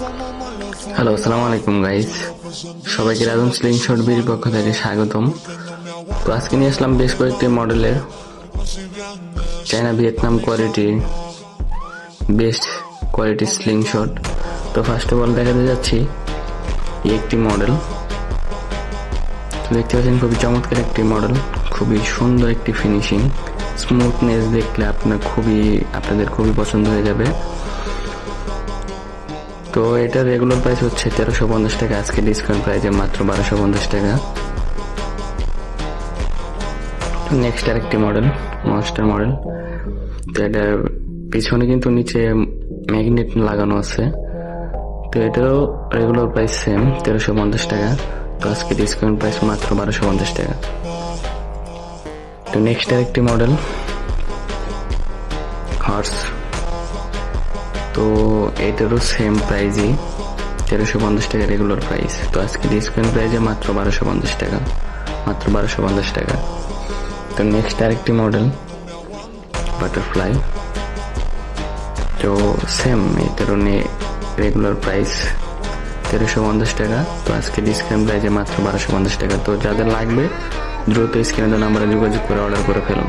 Hello, আসসালামু আলাইকুম guys. সবাইকে রাজন স্লিং শট বির পক্ষ থেকে স্বাগতম। তো আজকে নিয়ে আসলাম বেশ কয়েকটি মডেলের China Vietnam quality best quality sling shot. তো ফার্স্ট অফ অল দেখাতে যাচ্ছি একটি মডেল। দেখতে পাচ্ছেন খুবই চমৎকার একটি মডেল, খুবই সুন্দর একটি ফিনিশিং, স্মুথনেস দেখলে আপনাদের খুবই পছন্দ হয়ে যাবে। তো এটা রেগুলার প্রাইস হচ্ছে 1350 টাকা, আজকে ডিসকাউন্ট প্রাইসে মাত্র 1250 টাকা। নেক্সট আরেকটি মডেল মনস্টার মডেল। তো এটার পিছনে কিন্তু নিচে ম্যাগনেট লাগানো আছে। তো এটারও রেগুলার প্রাইস সেম 1350 টাকা, তো আজকে ডিসকাউন্ট প্রাইস মাত্র 1250 টাকা। তো নেক্সট আরেকটি মডেল হর্স। তো এটারও সেম প্রাইসই 1350 টাকা রেগুলার প্রাইস, তো আজকে ডিসকাউন্ট প্রাইসে মাত্র 1250 টাকা, মাত্র 1250 টাকা। তো নেক্সট আরেকটি মডেল বাটারফ্লাই। তো সেম এটারও রেগুলার প্রাইস 1350 টাকা, তো আজকে ডিসকাউন্ট প্রাইসে মাত্র 1250 টাকা। তো যাদের লাগবে দ্রুত স্ক্রিনে দেওয়া নাম্বারে যোগাযোগ করে অর্ডার করে ফেলুন।